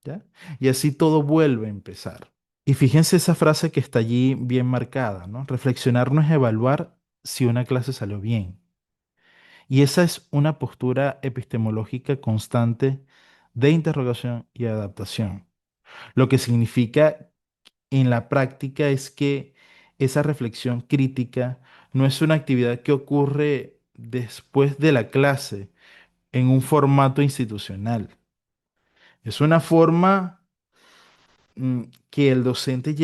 ¿ya? Y así todo vuelve a empezar. Y fíjense esa frase que está allí bien marcada, ¿no? Reflexionar no es evaluar si una clase salió bien. Y esa es una postura epistemológica constante de interrogación y adaptación. Lo que significa en la práctica es que esa reflexión crítica no es una actividad que ocurre después de la clase en un formato institucional. Es una forma que el docente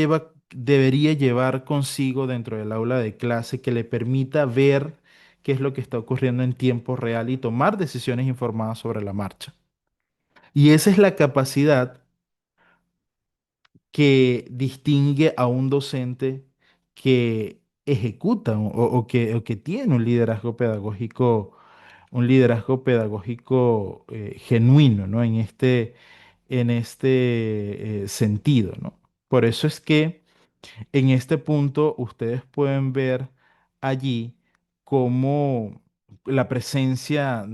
debería llevar consigo dentro del aula de clase que le permita ver qué es lo que está ocurriendo en tiempo real y tomar decisiones informadas sobre la marcha. Y esa es la capacidad que distingue a un docente que ejecuta o que tiene un liderazgo pedagógico genuino, ¿no? En este sentido, ¿no? Por eso es que en este punto ustedes pueden ver allí cómo la presencia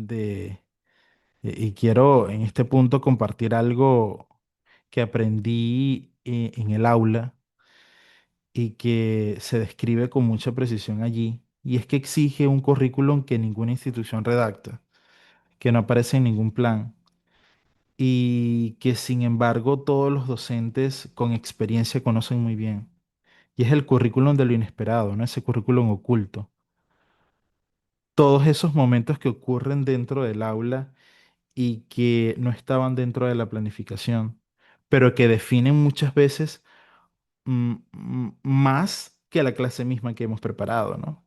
y quiero en este punto compartir algo que aprendí en el aula y que se describe con mucha precisión allí, y es que exige un currículum que ninguna institución redacta, que no aparece en ningún plan, y que sin embargo todos los docentes con experiencia conocen muy bien. Y es el currículum de lo inesperado, ¿no? Ese currículum oculto. Todos esos momentos que ocurren dentro del aula y que no estaban dentro de la planificación, pero que definen muchas veces más que la clase misma que hemos preparado, ¿no?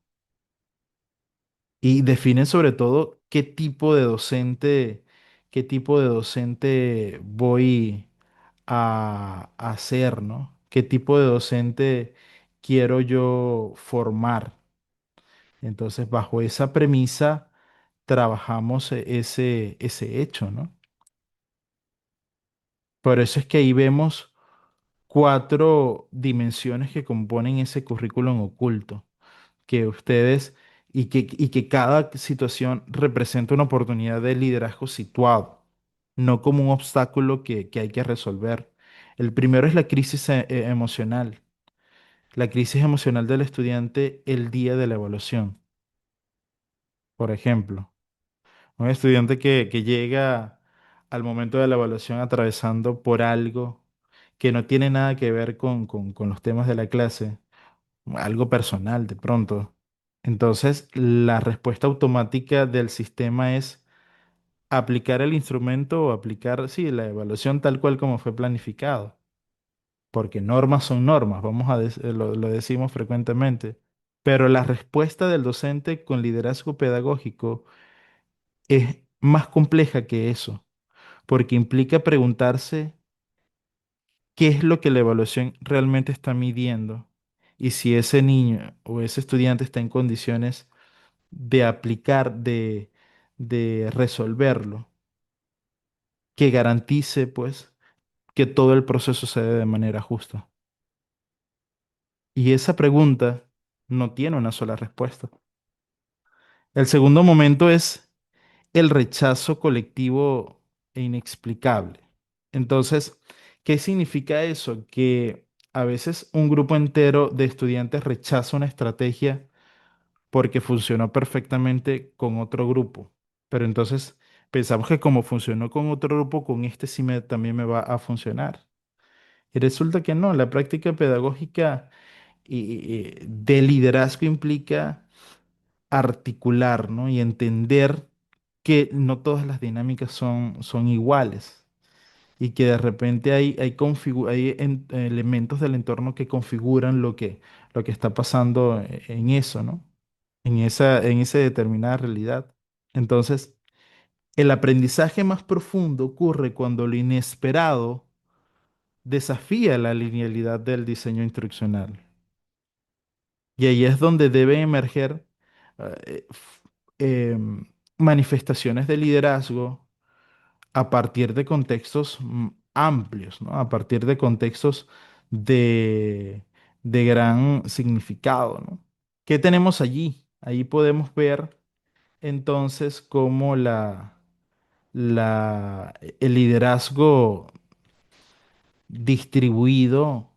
Y definen sobre todo qué tipo de docente qué tipo de docente voy a ser, ¿no? ¿Qué tipo de docente quiero yo formar? Entonces, bajo esa premisa, trabajamos ese hecho, ¿no? Por eso es que ahí vemos cuatro dimensiones que componen ese currículum oculto, que ustedes y que cada situación representa una oportunidad de liderazgo situado, no como un obstáculo que hay que resolver. El primero es la crisis emocional, la crisis emocional del estudiante el día de la evaluación, por ejemplo. Un estudiante que llega al momento de la evaluación atravesando por algo que no tiene nada que ver con los temas de la clase, algo personal de pronto. Entonces, la respuesta automática del sistema es aplicar el instrumento o aplicar, sí, la evaluación tal cual como fue planificado, porque normas son normas, lo decimos frecuentemente, pero la respuesta del docente con liderazgo pedagógico es más compleja que eso, porque implica preguntarse qué es lo que la evaluación realmente está midiendo y si ese niño o ese estudiante está en condiciones de aplicar, de resolverlo, que garantice pues que todo el proceso se dé de manera justa. Y esa pregunta no tiene una sola respuesta. El segundo momento es el rechazo colectivo e inexplicable. Entonces, ¿qué significa eso? Que a veces un grupo entero de estudiantes rechaza una estrategia porque funcionó perfectamente con otro grupo. Pero entonces pensamos que como funcionó con otro grupo, con este también me va a funcionar. Y resulta que no, la práctica pedagógica de liderazgo implica articular, ¿no? Y entender que no todas las dinámicas son iguales y que de repente hay elementos del entorno que configuran lo que está pasando en eso, ¿no? En esa determinada realidad. Entonces, el aprendizaje más profundo ocurre cuando lo inesperado desafía la linealidad del diseño instruccional. Y ahí es donde deben emerger manifestaciones de liderazgo a partir de contextos amplios, ¿no? A partir de contextos de, de gran significado, ¿no? ¿Qué tenemos allí? Ahí podemos ver entonces cómo el liderazgo distribuido,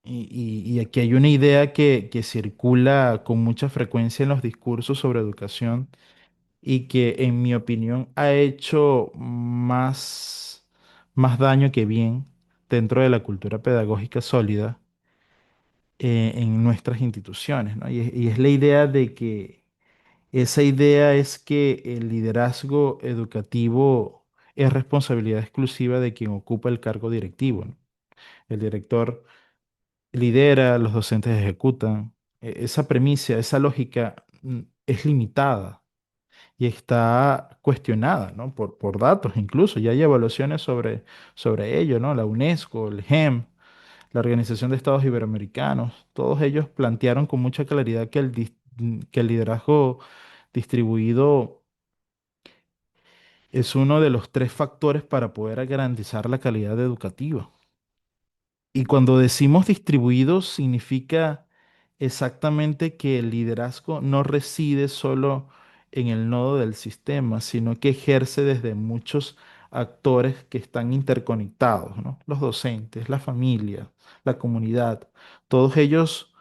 y aquí hay una idea que circula con mucha frecuencia en los discursos sobre educación y que en mi opinión ha hecho más daño que bien dentro de la cultura pedagógica sólida en nuestras instituciones, ¿no? Y es la idea de que esa idea es que el liderazgo educativo es responsabilidad exclusiva de quien ocupa el cargo directivo, ¿no? El director lidera, los docentes ejecutan. Esa premisa, esa lógica es limitada y está cuestionada, ¿no? Por datos incluso. Ya hay evaluaciones sobre ello, ¿no? La UNESCO, el GEM, la Organización de Estados Iberoamericanos, todos ellos plantearon con mucha claridad que el liderazgo distribuido es uno de los tres factores para poder garantizar la calidad educativa. Y cuando decimos distribuidos, significa exactamente que el liderazgo no reside solo en el nodo del sistema, sino que ejerce desde muchos actores que están interconectados, ¿no? Los docentes, la familia, la comunidad, todos ellos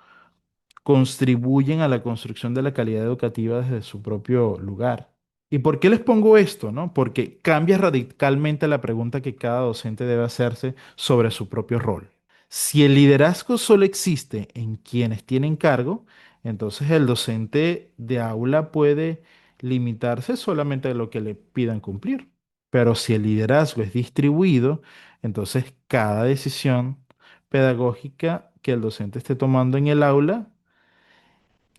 contribuyen a la construcción de la calidad educativa desde su propio lugar. ¿Y por qué les pongo esto, no? Porque cambia radicalmente la pregunta que cada docente debe hacerse sobre su propio rol. Si el liderazgo solo existe en quienes tienen cargo, entonces el docente de aula puede limitarse solamente a lo que le pidan cumplir. Pero si el liderazgo es distribuido, entonces cada decisión pedagógica que el docente esté tomando en el aula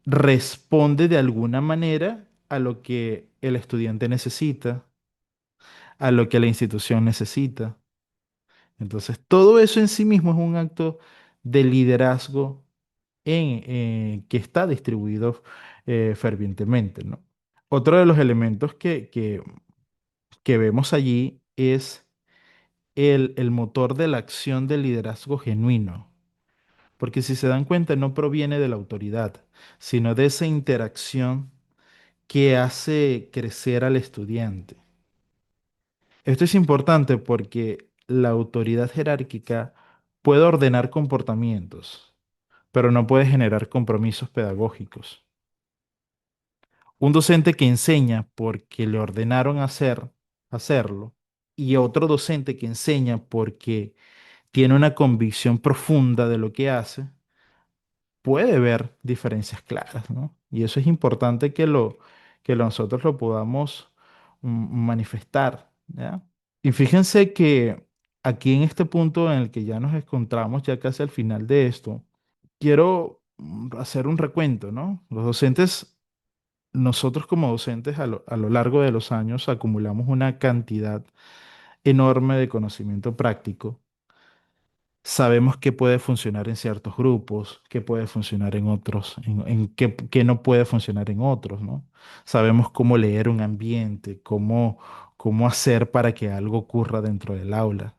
responde de alguna manera a lo que el estudiante necesita, a lo que la institución necesita. Entonces, todo eso en sí mismo es un acto de liderazgo que está distribuido fervientemente, ¿no? Otro de los elementos que vemos allí es el motor de la acción del liderazgo genuino, porque si se dan cuenta no proviene de la autoridad, sino de esa interacción que hace crecer al estudiante. Esto es importante porque la autoridad jerárquica puede ordenar comportamientos, pero no puede generar compromisos pedagógicos. Un docente que enseña porque le ordenaron hacerlo, y otro docente que enseña porque tiene una convicción profunda de lo que hace, puede ver diferencias claras, ¿no? Y eso es importante que nosotros lo podamos manifestar, ¿ya? Y fíjense que aquí en este punto en el que ya nos encontramos, ya casi al final de esto, quiero hacer un recuento, ¿no? Nosotros como docentes a lo largo de los años acumulamos una cantidad enorme de conocimiento práctico. Sabemos qué puede funcionar en ciertos grupos, qué puede funcionar en otros, qué no puede funcionar en otros, ¿no? Sabemos cómo leer un ambiente, cómo hacer para que algo ocurra dentro del aula.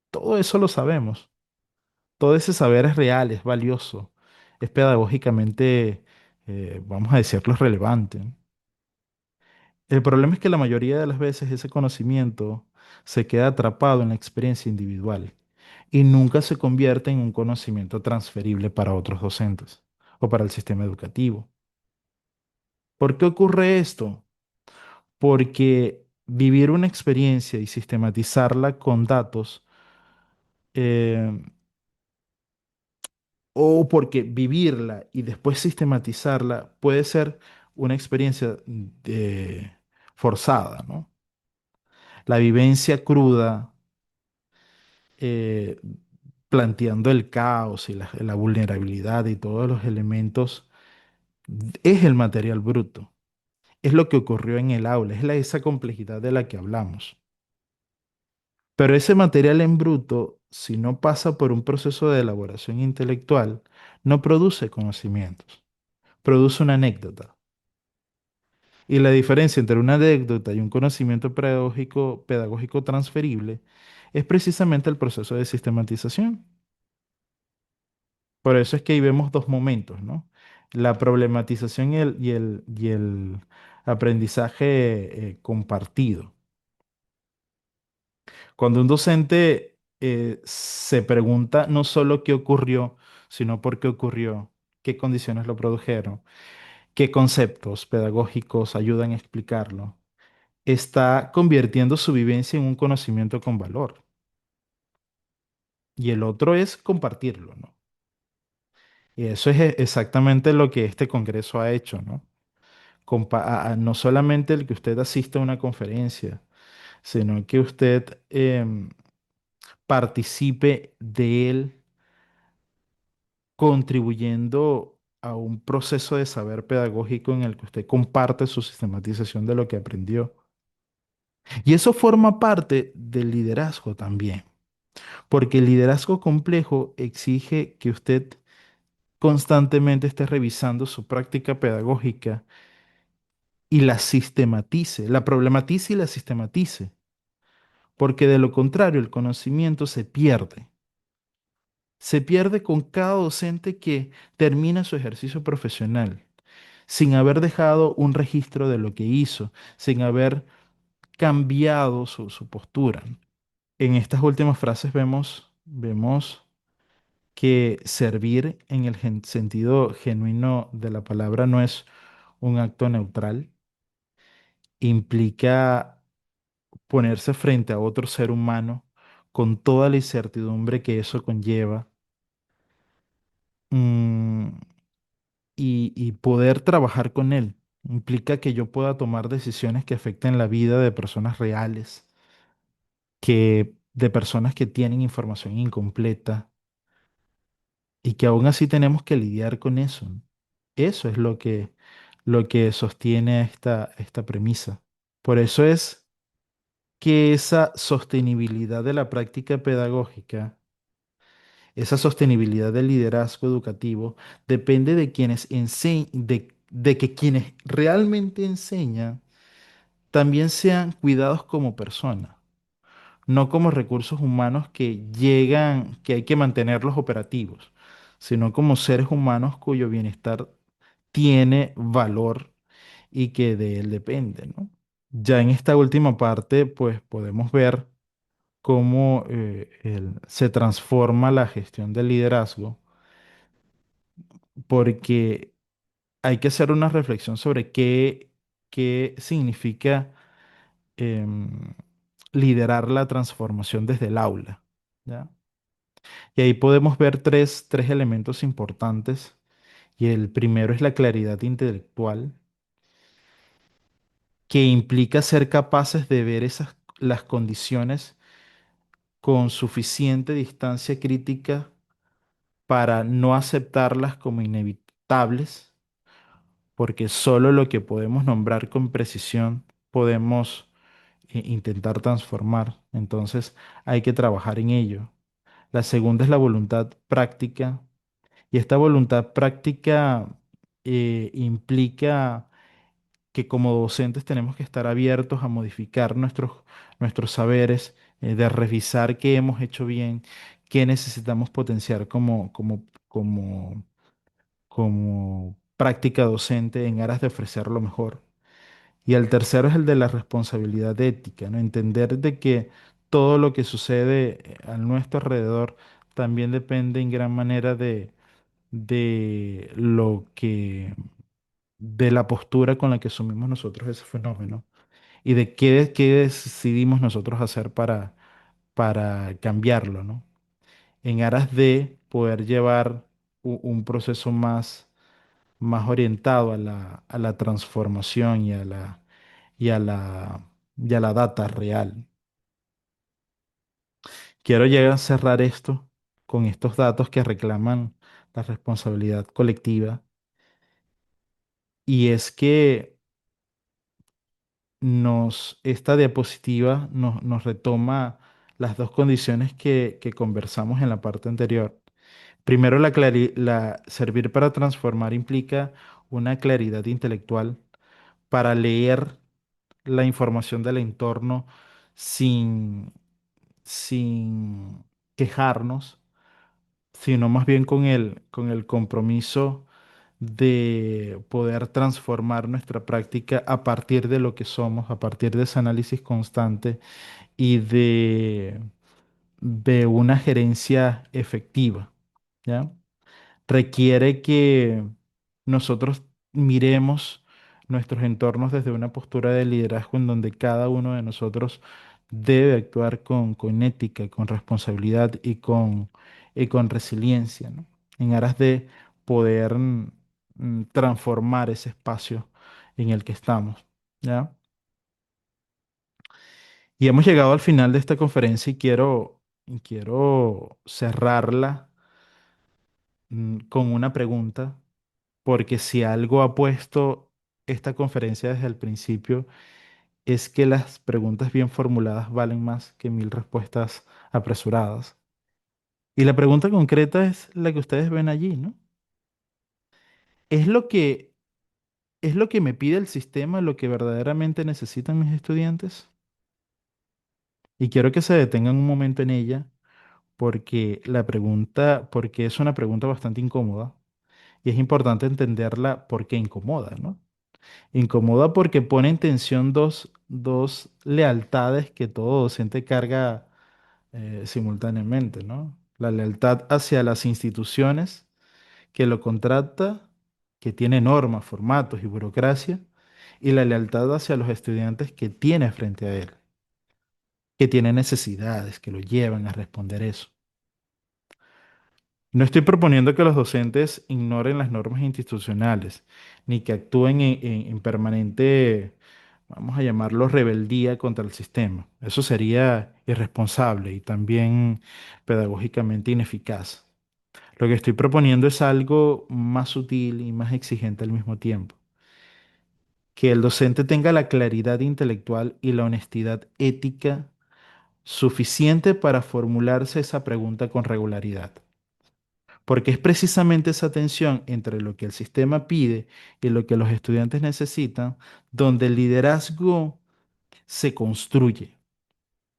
Todo eso lo sabemos. Todo ese saber es real, es valioso, es pedagógicamente, vamos a decirlo, relevante. El problema es que la mayoría de las veces ese conocimiento se queda atrapado en la experiencia individual y nunca se convierte en un conocimiento transferible para otros docentes o para el sistema educativo. ¿Por qué ocurre esto? Porque vivir una experiencia y sistematizarla con datos, eh, o porque vivirla y después sistematizarla puede ser una experiencia forzada, ¿no? La vivencia cruda, eh, planteando el caos y la vulnerabilidad y todos los elementos, es el material bruto. Es lo que ocurrió en el aula, esa complejidad de la que hablamos. Pero ese material en bruto, si no pasa por un proceso de elaboración intelectual, no produce conocimientos, produce una anécdota. Y la diferencia entre una anécdota y un conocimiento pedagógico transferible es precisamente el proceso de sistematización. Por eso es que ahí vemos dos momentos, ¿no? La problematización y el aprendizaje compartido. Cuando un docente se pregunta no solo qué ocurrió, sino por qué ocurrió, qué condiciones lo produjeron, qué conceptos pedagógicos ayudan a explicarlo, está convirtiendo su vivencia en un conocimiento con valor. Y el otro es compartirlo, ¿no? Y eso es exactamente lo que este congreso ha hecho, ¿no? No solamente el que usted asista a una conferencia, sino que usted participe de él contribuyendo a un proceso de saber pedagógico en el que usted comparte su sistematización de lo que aprendió. Y eso forma parte del liderazgo también, porque el liderazgo complejo exige que usted constantemente esté revisando su práctica pedagógica y la sistematice, la problematice y la sistematice, porque de lo contrario el conocimiento se pierde. Se pierde con cada docente que termina su ejercicio profesional, sin haber dejado un registro de lo que hizo, sin haber cambiado su postura. En estas últimas frases vemos que servir en el sentido genuino de la palabra no es un acto neutral, implica ponerse frente a otro ser humano con toda la incertidumbre que eso conlleva, mm, y poder trabajar con él. Implica que yo pueda tomar decisiones que afecten la vida de personas reales, de personas que tienen información incompleta y que aún así tenemos que lidiar con eso. Eso es lo que sostiene esta premisa. Por eso es que esa sostenibilidad de la práctica pedagógica, esa sostenibilidad del liderazgo educativo, depende de quienes de que quienes realmente enseñan también sean cuidados como personas, no como recursos humanos que llegan, que hay que mantenerlos operativos, sino como seres humanos cuyo bienestar tiene valor y que de él depende, ¿no? Ya en esta última parte, pues podemos ver cómo se transforma la gestión del liderazgo, porque hay que hacer una reflexión sobre qué significa em, liderar la transformación desde el aula, ¿ya? Y ahí podemos ver tres elementos importantes. Y el primero es la claridad intelectual, que implica ser capaces de ver las condiciones con suficiente distancia crítica para no aceptarlas como inevitables, porque solo lo que podemos nombrar con precisión podemos intentar transformar. Entonces hay que trabajar en ello. La segunda es la voluntad práctica, y esta voluntad práctica implica que como docentes tenemos que estar abiertos a modificar nuestros saberes, de revisar qué hemos hecho bien, qué necesitamos potenciar como práctica docente en aras de ofrecer lo mejor. Y el tercero es el de la responsabilidad ética, ¿no? Entender de que todo lo que sucede a nuestro alrededor también depende en gran manera de de la postura con la que asumimos nosotros ese fenómeno y de qué decidimos nosotros hacer para cambiarlo, ¿no? En aras de poder llevar un proceso más orientado a a la transformación y a y a la data real. Quiero llegar a cerrar esto con estos datos que reclaman la responsabilidad colectiva, y es que esta diapositiva nos retoma las dos condiciones que conversamos en la parte anterior. Primero, servir para transformar implica una claridad intelectual para leer la información del entorno sin, sin quejarnos, sino más bien con el compromiso de poder transformar nuestra práctica a partir de lo que somos, a partir de ese análisis constante y de una gerencia efectiva, ¿ya? Requiere que nosotros miremos nuestros entornos desde una postura de liderazgo en donde cada uno de nosotros debe actuar con ética, con responsabilidad y con resiliencia, ¿no? En aras de poder transformar ese espacio en el que estamos, ¿ya? Y hemos llegado al final de esta conferencia y quiero cerrarla con una pregunta, porque si algo ha puesto esta conferencia desde el principio, es que las preguntas bien formuladas valen más que mil respuestas apresuradas. Y la pregunta concreta es la que ustedes ven allí, ¿no? ¿Es es lo que me pide el sistema lo que verdaderamente necesitan mis estudiantes? Y quiero que se detengan un momento en ella, porque es una pregunta bastante incómoda y es importante entenderla porque incomoda, ¿no? Incomoda porque pone en tensión dos lealtades que todo docente carga simultáneamente, ¿no? La lealtad hacia las instituciones que lo contrata, que tiene normas, formatos y burocracia, y la lealtad hacia los estudiantes que tiene frente a él, que tiene necesidades que lo llevan a responder eso. No estoy proponiendo que los docentes ignoren las normas institucionales, ni que actúen en permanente, vamos a llamarlo, rebeldía contra el sistema. Eso sería irresponsable y también pedagógicamente ineficaz. Lo que estoy proponiendo es algo más sutil y más exigente al mismo tiempo, que el docente tenga la claridad intelectual y la honestidad ética suficiente para formularse esa pregunta con regularidad. Porque es precisamente esa tensión entre lo que el sistema pide y lo que los estudiantes necesitan, donde el liderazgo se construye.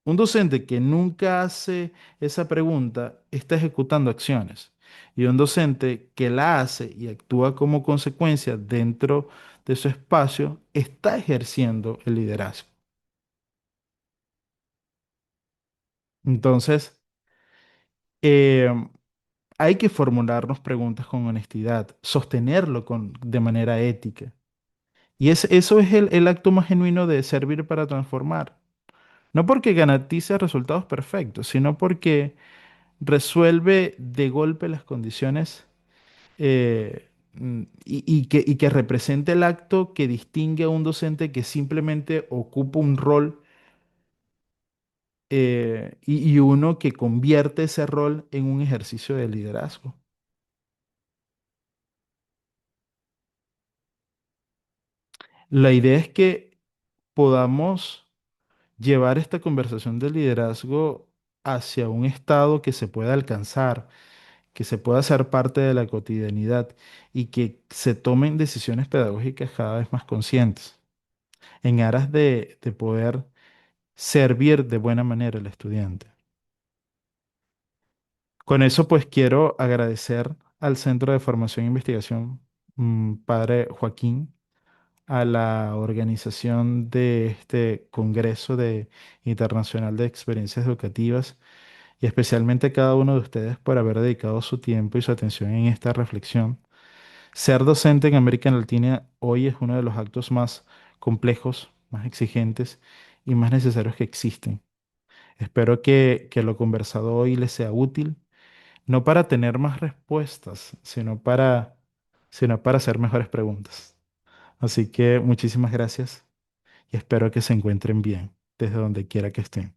Un docente que nunca hace esa pregunta está ejecutando acciones. Y un docente que la hace y actúa como consecuencia dentro de su espacio está ejerciendo el liderazgo. Entonces, eh, hay que formularnos preguntas con honestidad, sostenerlo de manera ética. Y eso es el acto más genuino de servir para transformar. No porque garantice resultados perfectos, sino porque resuelve de golpe las condiciones y que represente el acto que distingue a un docente que simplemente ocupa un rol y uno que convierte ese rol en un ejercicio de liderazgo. La idea es que podamos llevar esta conversación de liderazgo hacia un estado que se pueda alcanzar, que se pueda hacer parte de la cotidianidad y que se tomen decisiones pedagógicas cada vez más conscientes en aras de poder servir de buena manera al estudiante. Con eso, pues quiero agradecer al Centro de Formación e Investigación, Padre Joaquín, a la organización de este Congreso Internacional de Experiencias Educativas y especialmente a cada uno de ustedes por haber dedicado su tiempo y su atención en esta reflexión. Ser docente en América Latina hoy es uno de los actos más complejos, más exigentes y más necesarios que existen. Espero que lo conversado hoy les sea útil, no para tener más respuestas, sino para hacer mejores preguntas. Así que muchísimas gracias y espero que se encuentren bien desde donde quiera que estén.